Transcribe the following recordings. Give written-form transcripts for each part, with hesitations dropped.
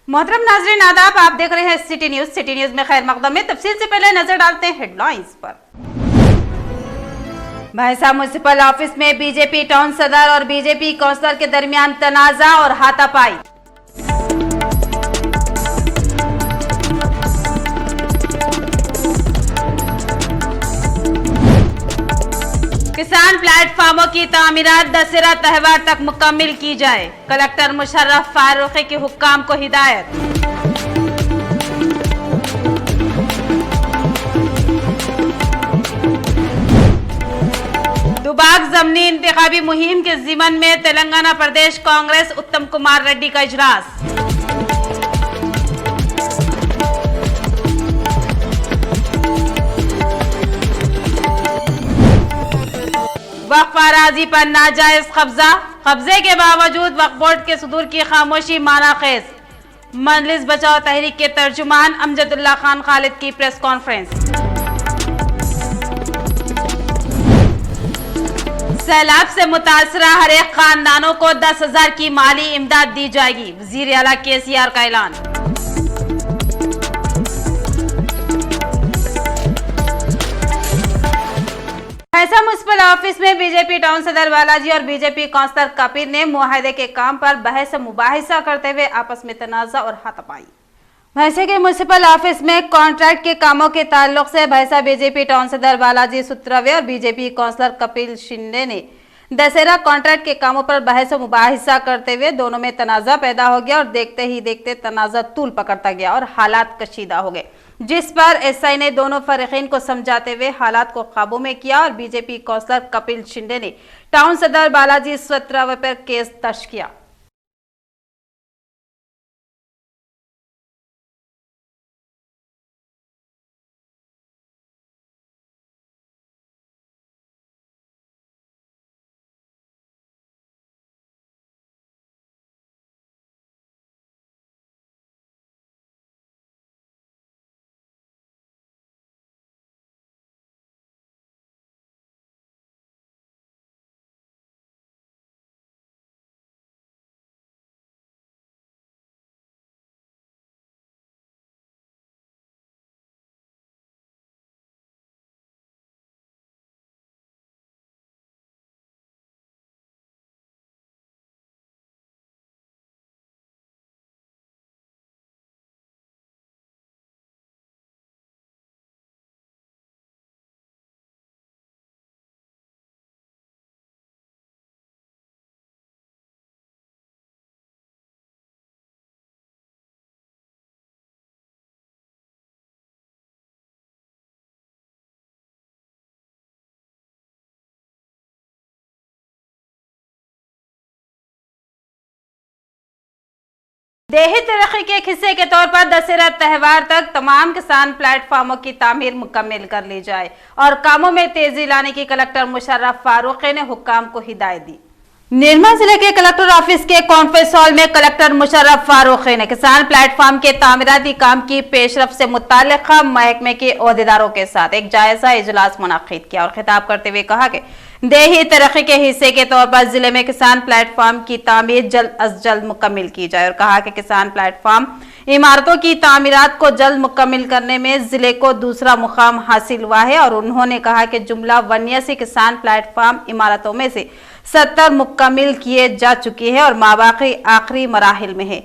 मोहतरम नाजरीन आदाब, आप देख रहे हैं सिटी न्यूज। सिटी न्यूज में खैर मकदम में तफसील से पहले नजर डालते हैं हेडलाइंस पर। भैंसा म्युनिसिपल ऑफिस में बीजेपी टाउन सदर और बीजेपी काउंसलर के दरमियान तनाजा और हाथापाई। किसान प्लेटफार्मों की तामीरात दशहरा त्यौहार तक मुकम्मल की जाए, कलेक्टर मुशर्रफ फारूकी के हुक्काम को हिदायत। दुबाक जमनी इंतखाबी मुहिम के जिमन में तेलंगाना प्रदेश कांग्रेस उत्तम कुमार रेड्डी का इजलास। वक्फ अराजी पर नाजायज कब्जे के बावजूद वक्फ बोर्ड के सुदूर की खामोशी मानाखेज। मजलिस बचाओ तहरीक के तर्जुमान अमजदुल्ला खान खालिद की प्रेस कॉन्फ्रेंस। सैलाब से मुतासरा हर एक खानदानों को 10,000 की माली इमदाद दी जाएगी, वजीर आला केसीआर का ऐलान। भैंसा म्युनिसिपल ऑफिस में बीजेपी टाउन सदर बालाजी और बीजेपी काउंसलर कपिल ने मुआहदे के काम पर बहस मुबाहिसा करते हुए आपस में तनाजा और हाथापाई। भैंसा के म्युनिसिपल ऑफिस में कॉन्ट्रैक्ट के कामों के ताल्लुक से भैंसा बीजेपी टाउन सदर बालाजी सुत्रवे और बीजेपी काउंसलर कपिल शिंदे ने दशहरा कॉन्ट्रैक्ट के कामों पर बहस मुबाहिसा करते हुए दोनों में तनाजा पैदा हो गया और देखते ही देखते तनाजा तूल पकड़ता गया और हालात कशीदा हो गए, जिस पर एसआई ने दोनों फरीकीन को समझाते हुए हालात को काबू में किया और बीजेपी काउंसलर कपिल शिंदे ने टाउन सदर बालाजी सुत्रवे पर केस दर्ज किया। देही तरक्की के हिस्से के तौर पर दशहरा त्यौहार तक तमाम किसान प्लेटफार्मों की तामीर मुकम्मल कर ली जाए और कामों में तेजी लाने की कलेक्टर मुशर्रफ फारूकी ने हुक्काम को हिदायत दी। निर्मल जिले के कलेक्टर ऑफिस के कॉन्फ्रेंस हॉल में कलेक्टर मुशर्रफ फारूकी ने किसान प्लेटफार्म के तामीराती काम की पेशरफ से मुताल्लिका महकमे के ओहदेदारों के साथ एक जायजा इजलास मुनाकिद किया और खिताब करते हुए कहा कि देही तरक्की के हिस्से के तौर पर जिले में किसान प्लेटफार्म की तामीर जल्द अज जल्द मुकम्मल की जाए और कहा कि किसान प्लेटफार्म इमारतों की तामीरात को जल्द मुकम्मल करने में जिले को दूसरा मुकाम हासिल हुआ है और उन्होंने कहा कि जुमला 89 किसान प्लेटफार्म इमारतों में से 70 मुकम्मल किए जा चुके हैं और माबाकी आखिरी मराहिल में है।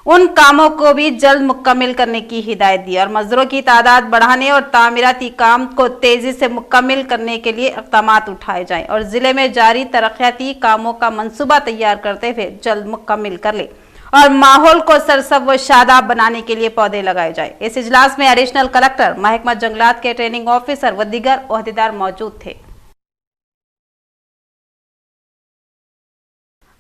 उन कामों को भी जल्द मुकम्मल करने की हिदायत दी और मजदूरों की तादाद बढ़ाने और तामीराती काम को तेजी से मुकम्मल करने के लिए इक़दाम उठाए जाएं और जिले में जारी तरक्याती कामों का मंसूबा तैयार करते हुए जल्द मुकम्मल कर ले और माहौल को सरसब्ज़ व शादाब बनाने के लिए पौधे लगाए जाए। इस इजलास में एडिशनल कलेक्टर, महकमा जंगलात के ट्रेनिंग ऑफिसर व दीगर ओहदेदार मौजूद थे।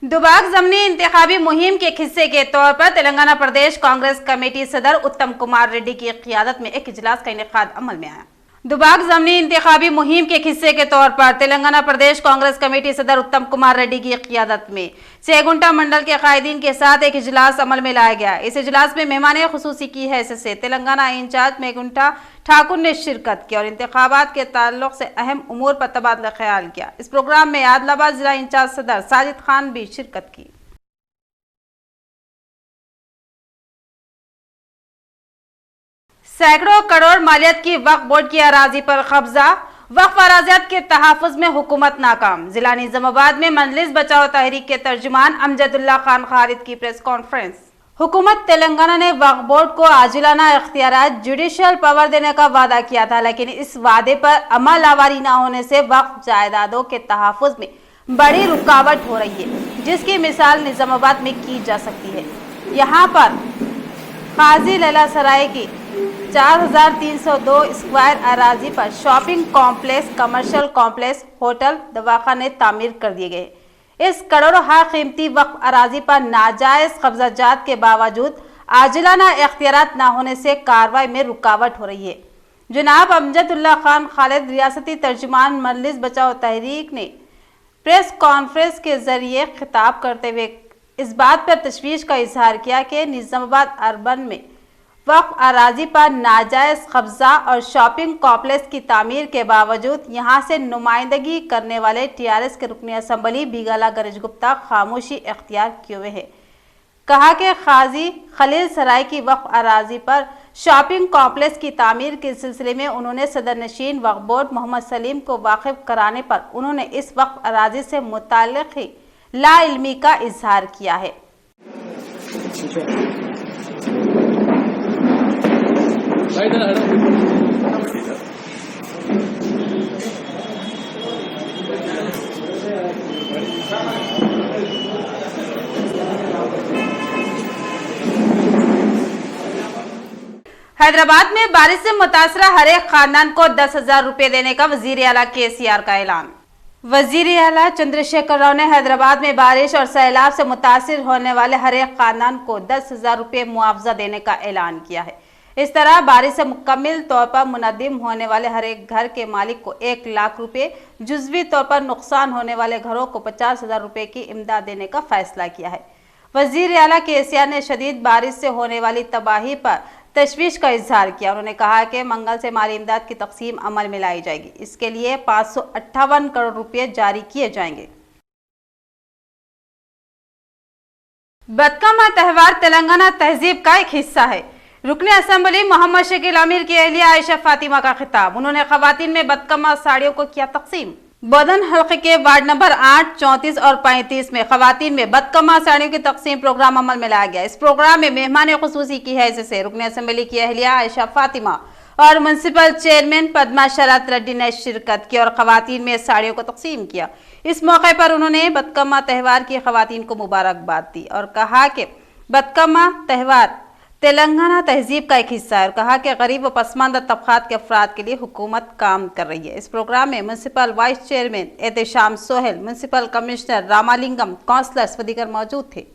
दुबाक जमनी इंतखाबी मुहिम के हिस्से के तौर पर तेलंगाना प्रदेश कांग्रेस कमेटी सदर उत्तम कुमार रेड्डी की क़ियादत में एक इजलास का इनेकाद अमल में आया। दुबाक जमनी इंतखाबी मुहिम के हिस्से के तौर पर तेलंगाना प्रदेश कांग्रेस कमेटी सदर उत्तम कुमार रेड्डी की क़ियादत में चेगुंटा मंडल के कायदीन के साथ एक इजलास अमल में लाया गया। इस इजलास में मेहमान खुसूसी की हैसियत से तेलंगाना इंचार्ज मेगुंटा ठाकुर ने शिरकत की और इंतखाबात के ताल्लुक से अहम उमूर पर तबादला ख्याल किया। इस प्रोग्राम में आदिलाबाद जिला इंचार्ज सदर साजिद खान भी शिरकत की। सैकड़ों करोड़ मालियत की वक्फ बोर्ड की अराजी पर कब्जा, वक्फ अराजियात के तहफ़्फ़ुज़ में हुकूमत नाकाम। जिला निज़ामाबाद में मजलिस बचाओ तहरीक के तर्जुमान अमजदुल्ला खान खालिद की प्रेस कॉन्फ्रेंस। हुकूमत तेलंगाना ने वक्फ बोर्ड को आजिलाना इख्तियारात जुडिशल पावर देने का वादा किया था, लेकिन इस वादे पर अमल आवारी न होने से वक्फ जायदादों के तहफ़्फ़ुज़ में बड़ी रुकावट हो रही है, जिसकी मिसाल निज़ामाबाद में की जा सकती है। यहाँ पर काजी लैला सराय की 4302 स्क्वायर अराजी पर shopping complex, commercial complex, hotel, दवाखाने तामीर कर दिए गए। इस करोड़ों हा कीमती वक्फ अराजी पर नाजायज कब्जाजात के बावजूद आजिलाना इख्तियारात न होने से कार्रवाई में रुकावट हो रही है। जनाब अमजदुल्ला खान खालिद, रियासती तर्जुमान मजलिस बचाओ तहरीक, ने प्रेस कॉन्फ्रेंस के जरिए खिताब करते हुए इस बात पर तशवीश का इजहार किया कि निज़ामाबाद अर्बन में वक्फ अराजी पर नाजायज कब्जा और शॉपिंग कॉम्प्लेक्स की तामीर के बावजूद यहां से नुमाइंदगी करने वाले टीआरएस के रुकन असम्बली बिगाला गरज गुप्ता खामोशी इख्तियार किए हुए हैं। कहा कि काजी खलील सराय की वक्फ अराजी पर शॉपिंग कॉम्प्लेक्स की तामीर के सिलसिले में उन्होंने सदर नशीन वक्फ बोर्ड मोहम्मद सलीम को वाकिफ कराने पर उन्होंने इस वक्फ अराजी से मुताल्लिक़ ही लाइल्मी का इजहार किया है। हैदराबाद में बारिश से मुतासरा हर एक खानदान को 10,000 रुपए देने का वजीर आला केसीआर का ऐलान। वजीर आला चंद्रशेखर राव ने हैदराबाद में बारिश और सैलाब से मुतासिर होने वाले हर एक खानदान को 10,000 रुपए मुआवजा देने का ऐलान किया है। इस तरह बारिश से मुकम्मल तौर पर मुनद्दिम होने वाले हर एक घर के मालिक को 1 लाख रुपए, जुज़वी तौर पर नुकसान होने वाले घरों को 50,000 रुपए की इमदाद देने का फैसला किया है। वजीर आला केसीआर ने शदीद बारिश से होने वाली तबाही पर तशवीश का इजहार किया। उन्होंने कहा कि मंगल से माली इमदाद की तकसीम अमल में लाई जाएगी। इसके लिए 558 करोड़ रुपए जारी किए जाएंगे। बतकमा त्यौहार तेलंगाना तहजीब का एक हिस्सा है। रुकन असम्बली मोहम्मद शकील अमीर की अहलिया आयशा फातिमा का खिताब। उन्होंने खवातीन में बतकमा साड़ियों को किया तकसीम। बदन हल्के के वार्ड नंबर 8, 34 और 35 में खवातीन में बतकमा साड़ियों की तकसीम प्रोग्राम अमल में लाया गया। इस प्रोग्राम में मेहमान खुसूसी की हैसियत से रुकन असम्बली की अहलिया आयशा फातिमा और म्युनिसिपल चेयरमैन पद्मा शरत रेड्डी ने शिरकत की और खवातीन में साड़ियों को तकसीम किया। इस मौके पर उन्होंने बतकमा त्यौहार की खवातीन को मुबारकबाद दी और कहा कि बतकमा त्यौहार तेलंगाना तहजीब का एक हिस्सा है और कहा कि गरीब व पसमानदा तबकात के अफराद के लिए हुकूमत काम कर रही है। इस प्रोग्राम में municipal vice chairman Ehtesham Sohail, municipal commissioner Ramalingam, councillors व दीगर मौजूद थे।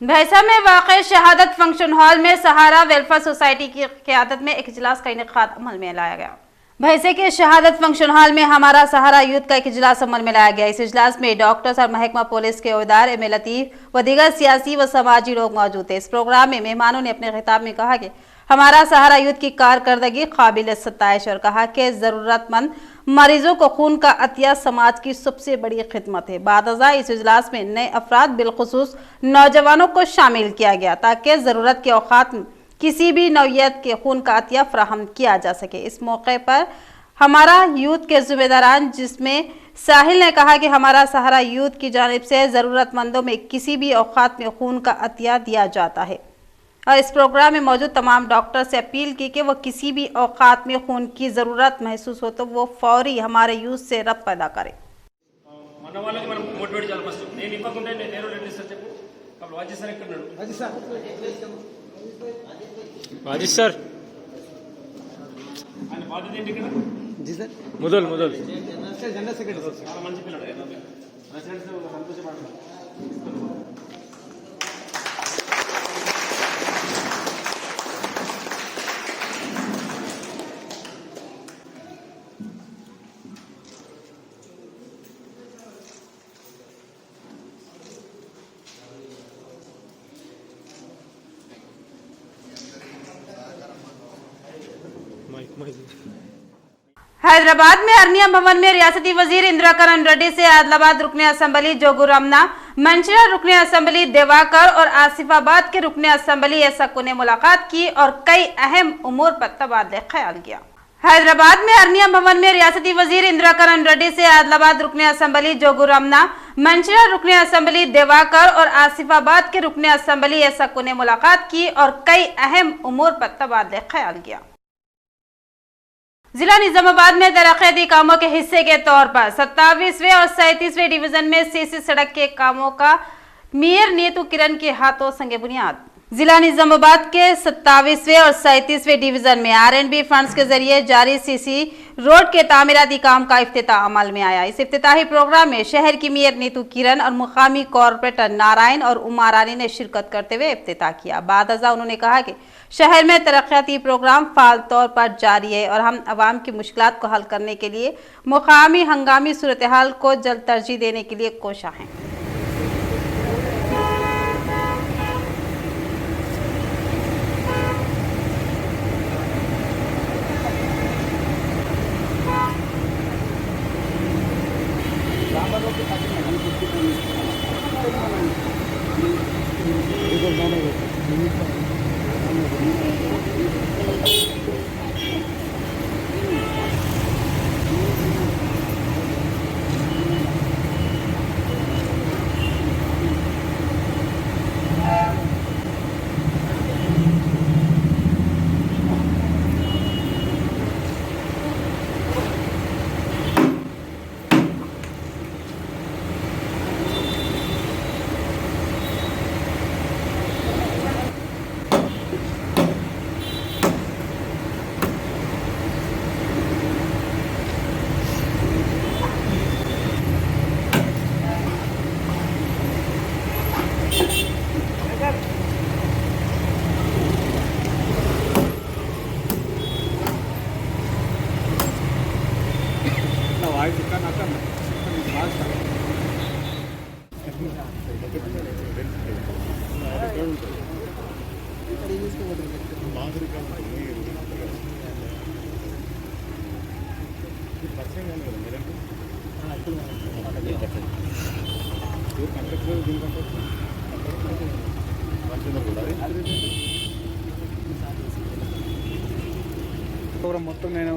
भैंसा में वाक़ शहादत फंक्शन हॉल में सहारा वेलफेयर सोसाइटी की क़यादत में एक इजलास का इनेकाद अमल में लाया गया। भैंसे के शहादत फंक्शन हॉल में हमारा सहारा यूथ का एक इजलास अमल में लाया गया। इस इजलास में डॉक्टर्स और महकमा पुलिस के ओहदेदार, एम लतीफ व दीगर सियासी व समाजी लोग मौजूद थे। इस प्रोग्राम में मेहमानों ने अपने खिताब में कहा कि हमारा सहारा यूथ की कारकर्दगी काबिल सताइश और कहा कि ज़रूरतमंद मरीजों को खून का अतिया समाज की सबसे बड़ी खिदमत है। बादजा इस इजलास में नए अफराद बिलखुसूस नौजवानों को शामिल किया गया ताकि ज़रूरत के औकात में किसी भी नौयत के खून का अतिया फ्राहम किया जा सके। इस मौके पर हमारा यूथ के ज़िम्मेदारान जिसमें साहिल ने कहा कि हमारा सहारा यूथ की जानिब से ज़रूरतमंदों में किसी भी औकात में खून का अतिया दिया जाता है और इस प्रोग्राम में मौजूद तमाम डॉक्टर से अपील की कि वह किसी भी औकात में खून की ज़रूरत महसूस हो तो वो फौरी हमारे यूथ से रब्त पैदा करें। वाजिद सर जी सर मुदल जनरल सेक्रेटरी हैदराबाद में अरनिया भवन में रियासती वजीर इंदिरा करण रेड्डी से आदिलाबाद रुकने असम्बली जोगू रमना, मंचिला रुकने असम्बली देवाकर और आसिफाबाद के रुकने असम्बली यसक्कू ने मुलाकात की और कई अहम उमूर पर तबादले ख्याल किया। हैदराबाद में अरनिया भवन में रियासती वजीर इंदिरा करण रेड्डी से आदिलाबाद रुकने असम्बली जोगू रमना, मंचिला रुकने असम्बली देवाकर और आसिफाबाद के रुकने असम्बली यसक्कू ने मुलाकात की और कई अहम उमूर पर तबादले ख्याल किया। जिला निजामाबाद में तरक्याती कामों के हिस्से के तौर पर 27वें और 37वें डिवीजन में सीसी सड़क के कामों का मेयर नीतू किरण के हाथों संगे बुनियाद। जिला निजामाबाद के 27वें और 37वें डिवीजन में आरएनबी फंड्स के जरिए जारी सीसी रोड के तामीराती काम का इफ्तिताह अमल में आया। इस इफ्तिताही प्रोग्राम में शहर की मेयर नीतू किरण और मुकामी कॉर्पोरेटर नारायण और उमा रानी ने शिरकत करते हुए इफ्तिताह किया। बाद अज़ा उन्होंने कहा कि शहर में तरक्याती प्रोग्राम फाल तौर पर जारी है और हम आवाम की मुश्किलात को हल करने के लिए मुकामी हंगामी सूरत हाल को जल्द तरजीह देने के लिए कोशा हैं। మొత్తం నేను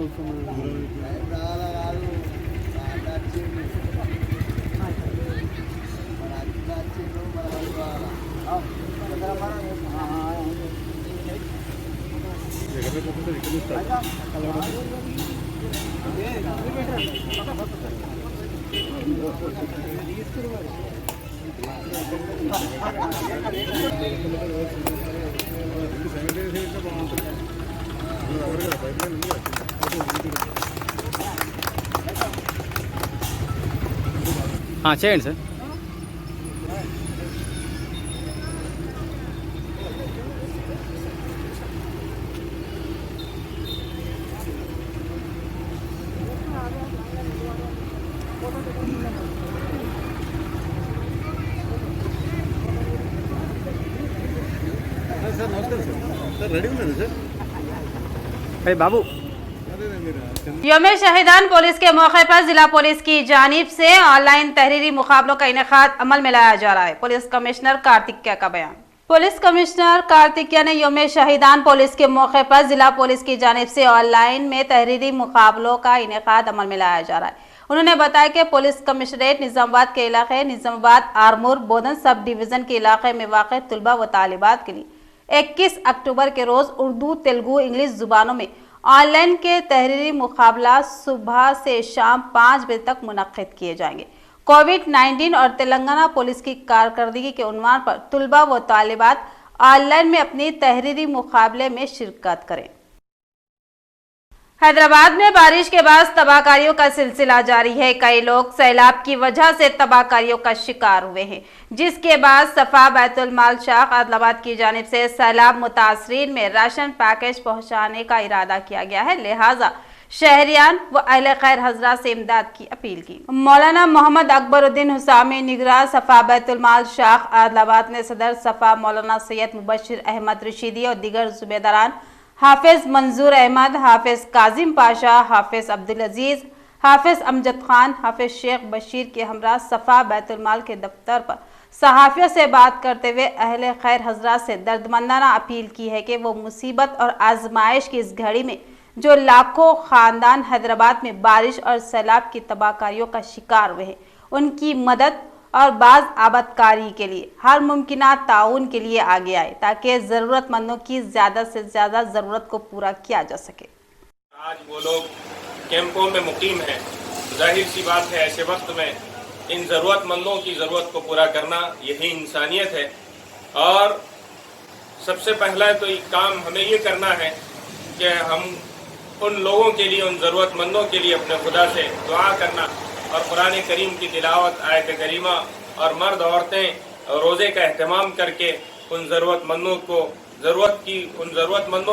చేయండి సార్। సార్ నమస్కారం సార్ రెడీ ఉన్నాను సార్। అయ్యి బాబు यौम शहीदान पुलिस के मौके पर जिला पुलिस की जानिब से ऑनलाइन तहरीरी मुकाबलों का इनेकाद अमल में लाया जा रहा है। पुलिस कमिश्नर कार्तिकेय का बयान। पुलिस कमिश्नर कार्तिकेय ने यौम शहीदान पुलिस के मौके पर जिला पुलिस की जानिब से ऑनलाइन में तहरीरी मुकाबलों का इनेकाद अमल में लाया जा रहा है। उन्होंने बताया कि पुलिस कमिश्नरेट निजामाबाद के इलाके निजामाबाद आरमूर बोधन सब डिवीजन के इलाके में वाक़ तलबा व तालिबात के लिए 21 अक्टूबर के रोज उर्दू, तेलुगु, इंग्लिश जुबानों में ऑनलाइन के तहरीरी मुकाबला सुबह से शाम 5 बजे तक मुनक्किद किए जाएंगे। कोविड-19 और तेलंगाना पुलिस की कारकर्दगी के उन्वान पर तुलबा व तालिबात ऑनलाइन में अपनी तहरीरी मुकाबले में शिरकत करें। हैदराबाद में बारिश के बाद तबाहकारियों का सिलसिला जारी है। कई लोग सैलाब की वजह से तबाहकारियों का शिकार हुए हैं, जिसके बाद सफा बैतुल माल शाख आदिलाबाद की जानिब से सैलाब मुतासरीन में राशन पैकेज पहुंचाने का इरादा किया गया है। लिहाजा शहरियान व अहले खैर हजरात से इमदाद की अपील की। मौलाना मोहम्मद अकबरुद्दीन हुसामी निगरान सफा बैतुल माल शाख आदिलाबाद ने सदर सफा मौलाना सैयद मुबशिर अहमद रशीदी और दीगर जुबेदारान हाफिज मंजूर अहमद, हाफिज काजिम पाशा, हाफिज अब्दुल अजीज, हाफिज अमजद खान, हाफिज शेख बशीर के हमरा सफ़ा बैतुल माल के दफ्तर पर सहाफ़ियों से बात करते हुए अहले खैर हजरात से दर्दमंदाना अपील की है कि वो मुसीबत और आजमाइश की इस घड़ी में जो लाखों ख़ानदान हैदराबाद में बारिश और सैलाब की तबाहकारियों का शिकार हुए हैं, उनकी मदद और बाज़ आबादकारी के लिए हर मुमकिन ताउन के लिए आगे आए ताकि ज़रूरतमंदों की ज़्यादा से ज़्यादा ज़रूरत को पूरा किया जा सके। आज वो लोग कैंपों में मुकीम हैं, जाहिर सी बात है ऐसे वक्त में इन ज़रूरतमंदों की ज़रूरत को पूरा करना यही इंसानियत है। और सबसे पहला तो एक काम हमें ये करना है कि हम उन लोगों के लिए, उन ज़रूरतमंदों के लिए अपने खुदा से दुआ करना और कुरान करीम की तिलावत, आयत करीमा और मर्द औरतें रोज़े का अहतमाम करके उन ज़रूरतमंदों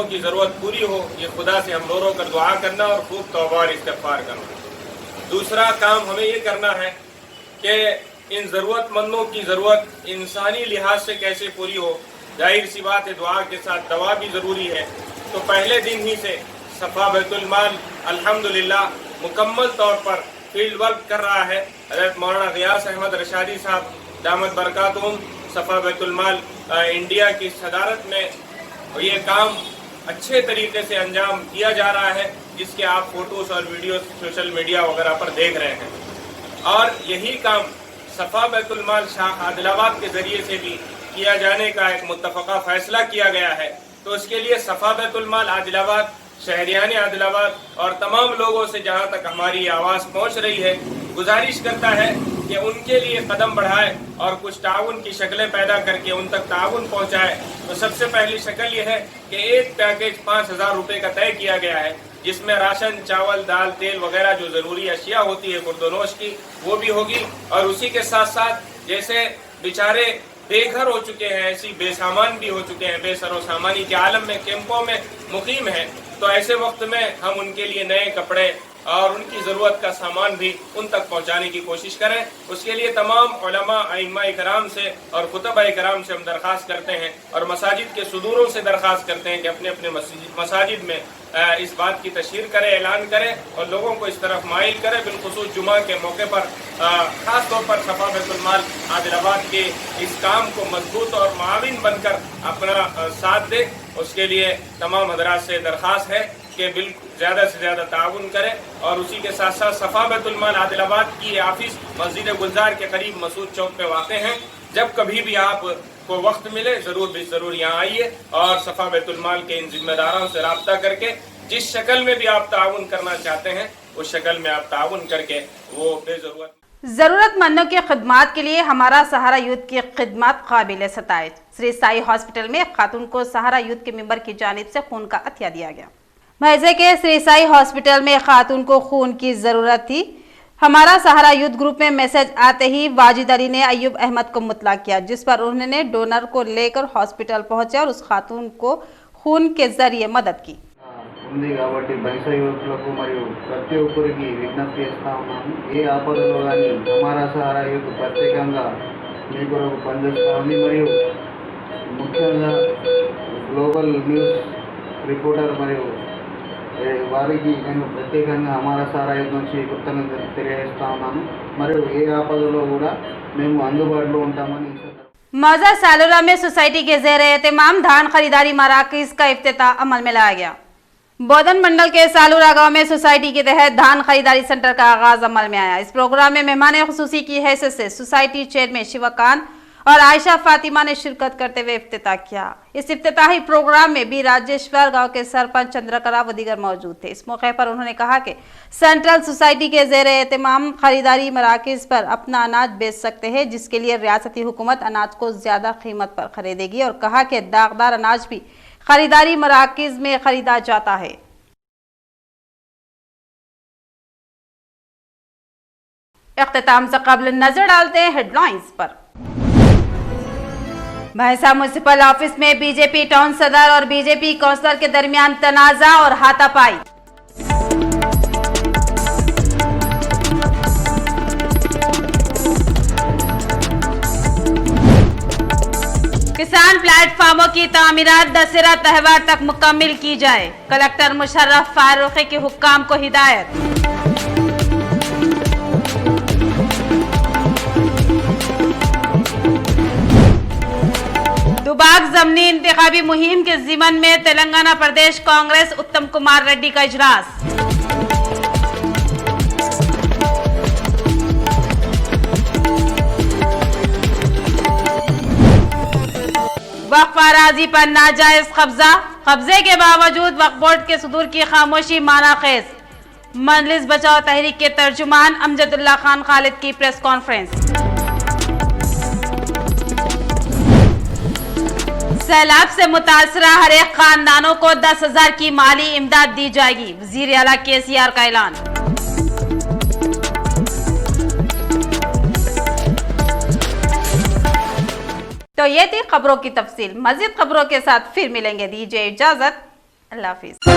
की ज़रूरत पूरी हो, ये खुदा से हम रो कर दुआ करना और खूब तौबा और इस्तिग़फ़ार करना। दूसरा काम हमें ये करना है कि इन ज़रूरतमंदों की ज़रूरत इंसानी लिहाज से कैसे पूरी हो। जाहिर सी बात है दुआ के साथ दवा भी ज़रूरी है। तो पहले दिन ही से सफ़ा बैतुल माल अल्हम्दुलिल्लाह मुकम्मल तौर पर फील्ड वर्क कर रहा है। हज़रत मौलाना ग़ियास अहमद रशादी साहब दामत बरकातुहुम सफ़ा बैतुल माल इंडिया की सदारत में ये काम अच्छे तरीके से अंजाम दिया जा रहा है, जिसके आप फ़ोटोज़ और वीडियो सोशल मीडिया वगैरह पर देख रहे हैं। और यही काम सफ़ा बैतुल माल शाह आदिलाबाद के ज़रिए से भी किया जाने का एक मुत्तफ़क़ा फ़ैसला किया गया है। तो इसके लिए सफ़ा बैतुल माल आदिलाबाद, शहरियान आदिलाबाद और तमाम लोगों से जहां तक हमारी आवाज़ पहुंच रही है, गुजारिश करता है कि उनके लिए कदम बढ़ाए और कुछ ताउन की शक्लें पैदा करके उन तक ताउन पहुंचाए। तो सबसे पहली शक्ल यह है कि एक पैकेज 5,000 रुपये का तय किया गया है, जिसमें राशन, चावल, दाल, तेल वगैरह जो ज़रूरी अशिया होती है खुर्दोनोश की, वो भी होगी। और उसी के साथ साथ जैसे बेचारे बेघर हो चुके हैं, ऐसी बेसामान भी हो चुके हैं, बेसरो सामानी के आलम में कैंपों में मुकीम हैं, तो ऐसे वक्त में हम उनके लिए नए कपड़े और उनकी ज़रूरत का सामान भी उन तक पहुंचाने की कोशिश करें। उसके लिए तमाम उलमा, अइम्मा इकराम से और खुतबा इकराम से हम दरख्वास्त करते हैं और मसाजिद के सदूरों से दरख्वास्त करते हैं कि अपने अपने मसाजिद में इस बात की तशहीर करें, ऐलान करें और लोगों को इस तरफ माइल करें। बिलखुसूस जुमा के मौके पर ख़ास तौर पर सफ़ा बैतुल माल आदिलाबाद के इस काम को मजबूत और माविन बनकर अपना साथ दे। उसके लिए तमाम हज़रात से दरख्वास्त है कि बिल्कुल ज़्यादा से ज़्यादा ताउन करें। और उसी के साथ साथ सफ़ा बैतुल माल आदिलाबाद की ऑफिस मस्जिद गुलजार के करीब मसूद चौक पे वाक़ हैं। जब कभी भी आप को वक्त मिले ज़रूर यहाँ आइए और सफ़ा बैतुल माल के इन जिम्मेदारों से रब्ता करके जिस शक्ल में भी आप ताउन करना चाहते हैं उस शक्ल में आप ताउन करके वो ज़रूरतमंदों की खिदमत के लिए हमारा सहारा यूथ की खिदमत काबिल सताइश। श्री साई हॉस्पिटल में खातून को सहारा यूथ के मेंबर की जानिब से खून का अतिया दिया गया। महजे के श्री साई हॉस्पिटल में खातून को खून की ज़रूरत थी। हमारा सहारा यूथ ग्रुप में मैसेज आते ही वाजिद अली ने अयूब अहमद को मुतला किया, जिस पर उन्होंने डोनर को लेकर हॉस्पिटल पहुंचे और उस खातून को खून के जरिए मदद की। ఉంది కాబట్టి బైసా యువకులకు మరియు ప్రతి ఒక్కరికి విజ్ఞప్తి చేస్తా ఉన్నాము, ఏ ఆపదలో కానీ హమారా సహారా యూత్ ప్రత్యేకంగా మీ కొరకు పనిచేస్తూ ఉంది। మరియు ముఖ్యంగా గ్లోబల్ న్యూస్ రిపోర్టర్ మరియు వారికి నేను ప్రత్యేకంగా హమారా సహారా యూత్ నుంచి కృతజ్ఞతలు తెలియజేస్తా ఉన్నాను। మరియు ఏ ఆపదలో కూడా మేము అందుబాటులో ఉంటామని। मौजा सालोरा में सोसाइटी के ज़ेर एहतमाम धान खरीदारी मराकज़ का इफ्तिताह अमल में लाया गया। बोधन मंडल के सालूरा गांव में सोसाइटी के तहत धान खरीदारी सेंटर का आगाज अमल में आया। इस प्रोग्राम में मेहमान खुसूसी की हैसियत से सोसाइटी चेयरमैन शिवकान और आयशा फातिमा ने शिरकत करते हुए इफ्तिताह किया। इस इफ्तिताही प्रोग्राम में भी राजेश्वर गांव के सरपंच चंद्रकला व दीगर मौजूद थे। इस मौके पर उन्होंने कहा कि सेंट्रल सोसाइटी के ज़ेर एहतमाम खरीदारी मराकज़ पर अपना अनाज बेच सकते हैं, जिसके लिए रियासती हुकूमत अनाज को ज़्यादा कीमत पर खरीदेगी और कहा कि दागदार अनाज भी खरीदारी मराकज़ में खरीदा जाता है। इख्तिताम से कबल नजर डालते हैं हेडलाइंस पर। भैंसा म्युनिसिपल ऑफिस में बीजेपी टाउन सदर और बीजेपी काउंसलर के दरमियान तनाजा और हाथापाई। किसान किसान प्लेटफार्मों की तामीरात दशहरा त्योहार तक मुकम्मल की जाए, कलेक्टर मुशर्रफ फारूकी के हुक्काम को हिदायत। दुबाक जमनी इंतखाबी मुहिम के जिमन में तेलंगाना प्रदेश कांग्रेस उत्तम कुमार रेड्डी का इजलास। वक्फ अराजी पर नाजायज कब्जे के बावजूद वक्फ बोर्ड के सुदूर की खामोशी मानाखेज। मजलिस बचाओ तहरीक के तर्जुमान अमजदुल्ला खान खालिद की प्रेस कॉन्फ्रेंस। सैलाब से मुतासरा हर एक खानदानों को 10,000 की माली इमदाद दी जाएगी, वजीर आला केसीआर का ऐलान। तो ये थी खबरों की तफसील। मजीद खबरों के साथ फिर मिलेंगे, दीजिए इजाजत, अल्लाह हाफिज।